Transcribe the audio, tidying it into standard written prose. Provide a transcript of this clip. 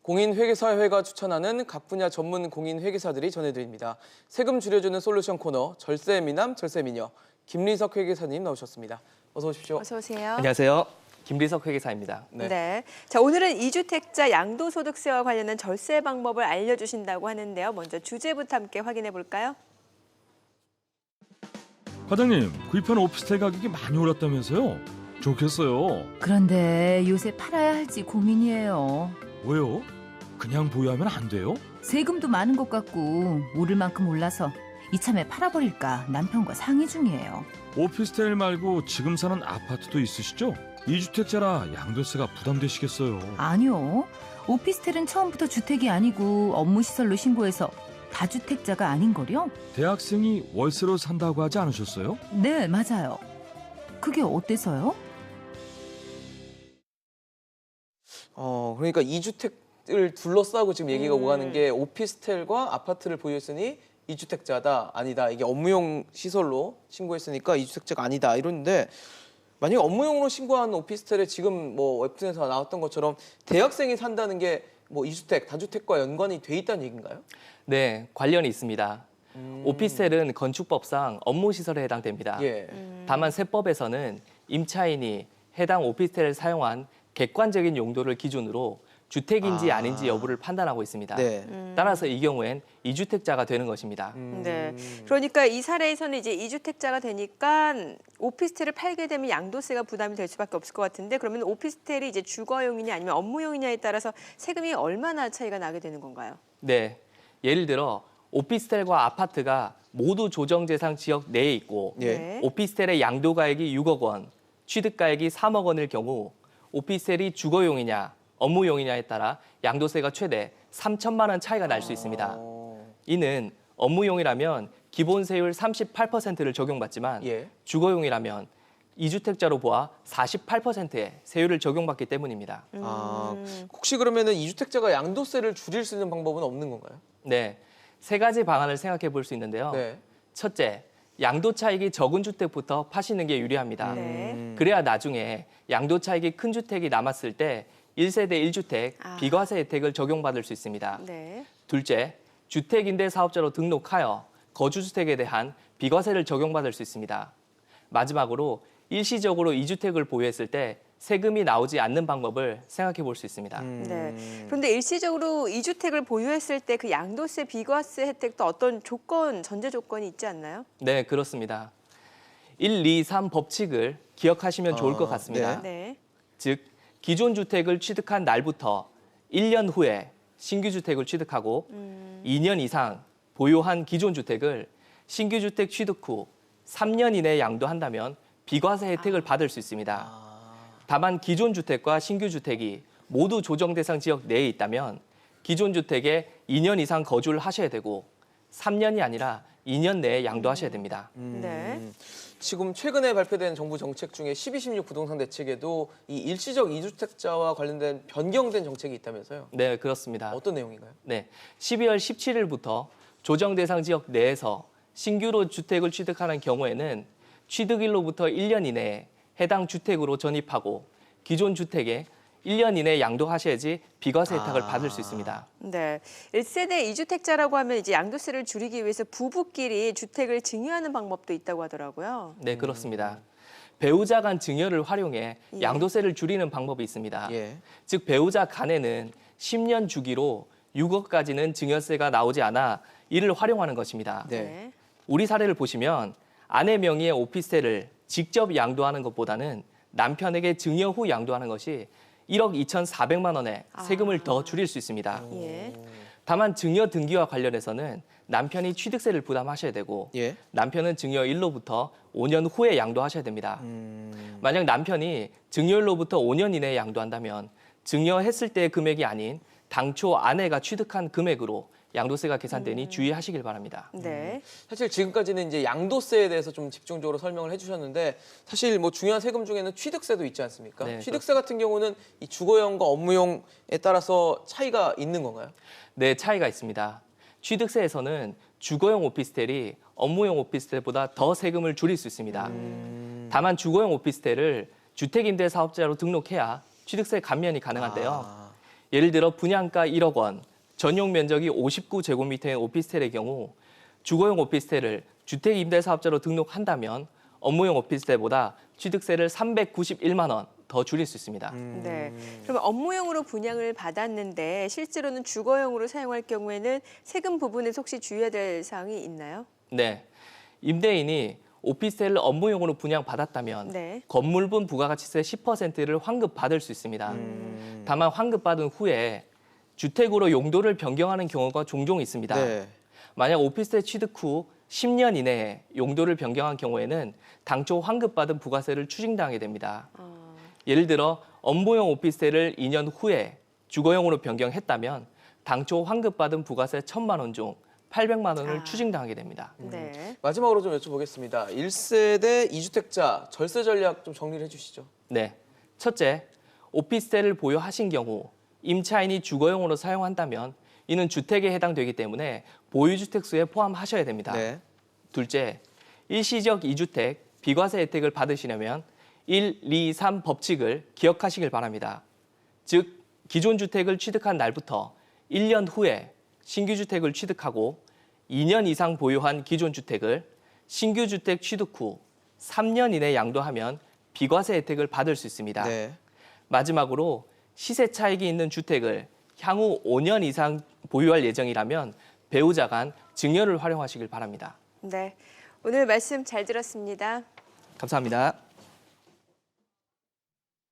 공인회계사회가 추천하는 각 분야 전문 공인회계사들이 전해드립니다. 세금 줄여주는 솔루션 코너 절세 미남 절세 미녀 김리석 회계사님 나오셨습니다. 어서 오십시오. 어서 오세요. 안녕하세요. 김리석 회계사입니다. 네. 자, 오늘은 이주택자 양도소득세와 관련한 절세 방법을 알려주신다고 하는데요. 먼저 주제부터 함께 확인해 볼까요? 과장님, 구입한 오피스텔 가격이 많이 올랐다면서요? 좋겠어요. 그런데 요새 팔아야 할지 고민이에요. 왜요? 그냥 보유하면 안 돼요? 세금도 많은 것 같고 오를 만큼 올라서 이참에 팔아버릴까 남편과 상의 중이에요. 오피스텔 말고 지금 사는 아파트도 있으시죠? 2주택자라 양도세가 부담되시겠어요. 아니요. 오피스텔은 처음부터 주택이 아니고 업무시설로 신고해서 다주택자가 아닌걸요? 대학생이 월세로 산다고 하지 않으셨어요? 네, 맞아요. 그게 어때서요? 그러니까 2주택을 둘러싸고 지금 얘기가 오가는 게 오피스텔과 아파트를 보유했으니 2주택자다, 아니다. 이게 업무용 시설로 신고했으니까 2주택자가 아니다. 이러는데 만약에 업무용으로 신고한 오피스텔에 지금 뭐 웹툰에서 나왔던 것처럼 대학생이 산다는 게 뭐 2주택, 다주택과 연관이 돼 있다는 얘기인가요? 네, 관련이 있습니다. 오피스텔은 건축법상 업무시설에 해당됩니다. 예. 다만 세법에서는 임차인이 해당 오피스텔을 사용한 객관적인 용도를 기준으로 주택인지 아닌지 여부를 판단하고 있습니다. 네. 따라서 이 경우엔 2주택자가 되는 것입니다. 네. 그러니까 이 사례에서는 이제 이주택자가 되니까 오피스텔을 팔게 되면 양도세가 부담이 될 수밖에 없을 것 같은데 그러면 오피스텔이 이제 주거용이냐 아니면 업무용이냐에 따라서 세금이 얼마나 차이가 나게 되는 건가요? 네, 예를 들어 오피스텔과 아파트가 모두 조정대상 지역 내에 있고 예. 네. 오피스텔의 양도가액이 6억 원, 취득가액이 3억 원일 경우 오피스텔이 주거용이냐 업무용이냐에 따라 양도세가 최대 3천만 원 차이가 날 수 있습니다. 이는 업무용이라면 기본세율 38%를 적용받지만 예. 주거용이라면 2주택자로 보아 48%의 세율을 적용받기 때문입니다. 혹시 그러면은 2주택자가 양도세를 줄일 수 있는 방법은 없는 건가요? 네, 세 가지 방안을 생각해 볼 수 있는데요. 네. 첫째, 양도 차익이 적은 주택부터 파시는 게 유리합니다. 네. 그래야 나중에 양도 차익이 큰 주택이 남았을 때 1세대 1주택 비과세 혜택을 적용받을 수 있습니다. 네. 둘째, 주택임대사업자로 등록하여 거주주택에 대한 비과세를 적용받을 수 있습니다. 마지막으로 일시적으로 2주택을 보유했을 때 세금이 나오지 않는 방법을 생각해 볼 수 있습니다. 네. 그런데 일시적으로 이주택을 보유했을 때 그 양도세 비과세 혜택도 어떤 조건, 전제 조건이 있지 않나요? 네, 그렇습니다. 1, 2, 3 법칙을 기억하시면 좋을 것 같습니다. 네. 즉, 기존 주택을 취득한 날부터 1년 후에 신규 주택을 취득하고 2년 이상 보유한 기존 주택을 신규 주택 취득 후 3년 이내에 양도한다면 비과세 혜택을 받을 수 있습니다. 다만 기존 주택과 신규 주택이 모두 조정 대상 지역 내에 있다면 기존 주택에 2년 이상 거주를 하셔야 되고 3년이 아니라 2년 내에 양도하셔야 됩니다. 네. 지금 최근에 발표된 정부 정책 중에 12.16 부동산 대책에도 이 일시적 2주택자와 관련된 변경된 정책이 있다면서요? 네, 그렇습니다. 어떤 내용인가요? 네, 12월 17일부터 조정 대상 지역 내에서 신규로 주택을 취득하는 경우에는 취득일로부터 1년 이내에 해당 주택으로 전입하고 기존 주택에 1년 이내에 양도하셔야지 비과세 혜택을 받을 수 있습니다. 네. 1세대 2주택자라고 하면 이제 양도세를 줄이기 위해서 부부끼리 주택을 증여하는 방법도 있다고 하더라고요. 네, 그렇습니다. 배우자 간 증여를 활용해 예. 양도세를 줄이는 방법이 있습니다. 예. 즉 배우자 간에는 10년 주기로 6억까지는 증여세가 나오지 않아 이를 활용하는 것입니다. 네. 우리 사례를 보시면 아내 명의의 오피스텔을 직접 양도하는 것보다는 남편에게 증여 후 양도하는 것이 1억 2,400만 원의 세금을 더 줄일 수 있습니다. 예. 다만 증여 등기와 관련해서는 남편이 취득세를 부담하셔야 되고 예. 남편은 증여일로부터 5년 후에 양도하셔야 됩니다. 만약 남편이 증여일로부터 5년 이내에 양도한다면 증여했을 때의 금액이 아닌 당초 아내가 취득한 금액으로 양도세가 계산되니 주의하시길 바랍니다. 네. 사실 지금까지는 이제 양도세에 대해서 좀 집중적으로 설명을 해주셨는데 사실 뭐 중요한 세금 중에는 취득세도 있지 않습니까? 네, 취득세 같은 경우는 이 주거용과 업무용에 따라서 차이가 있는 건가요? 네, 차이가 있습니다. 취득세에서는 주거용 오피스텔이 업무용 오피스텔보다 더 세금을 줄일 수 있습니다. 다만 주거용 오피스텔을 주택임대사업자로 등록해야 취득세 감면이 가능한데요. 예를 들어 분양가 1억 원, 전용 면적이 59제곱미터인 오피스텔의 경우 주거용 오피스텔을 주택임대사업자로 등록한다면 업무용 오피스텔보다 취득세를 391만 원 더 줄일 수 있습니다. 네. 그러면 업무용으로 분양을 받았는데 실제로는 주거용으로 사용할 경우에는 세금 부분에서 혹시 주의해야 될 사항이 있나요? 네, 임대인이 오피스텔을 업무용으로 분양받았다면 네. 건물분 부가가치세 10%를 환급받을 수 있습니다. 다만 환급받은 후에 주택으로 용도를 변경하는 경우가 종종 있습니다. 네. 만약 오피스텔 취득 후 10년 이내에 용도를 변경한 경우에는 당초 환급받은 부가세를 추징당하게 됩니다. 예를 들어 업무용 오피스텔을 2년 후에 주거용으로 변경했다면 당초 환급받은 부가세 1,000만 원 중 800만 원을 추징당하게 됩니다. 네. 마지막으로 좀 여쭤보겠습니다. 1세대 2주택자 절세 전략 좀 정리를 해주시죠. 네, 첫째, 오피스텔을 보유하신 경우 임차인이 주거용으로 사용한다면 이는 주택에 해당되기 때문에 보유주택수에 포함하셔야 됩니다. 네. 둘째, 일시적 2주택 비과세 혜택을 받으시려면 1, 2, 3 법칙을 기억하시길 바랍니다. 즉, 기존 주택을 취득한 날부터 1년 후에 신규 주택을 취득하고 2년 이상 보유한 기존 주택을 신규 주택 취득 후 3년 이내 양도하면 비과세 혜택을 받을 수 있습니다. 네. 마지막으로 시세 차익이 있는 주택을 향후 5년 이상 보유할 예정이라면 배우자 간 증여를 활용하시길 바랍니다. 네. 오늘 말씀 잘 들었습니다. 감사합니다.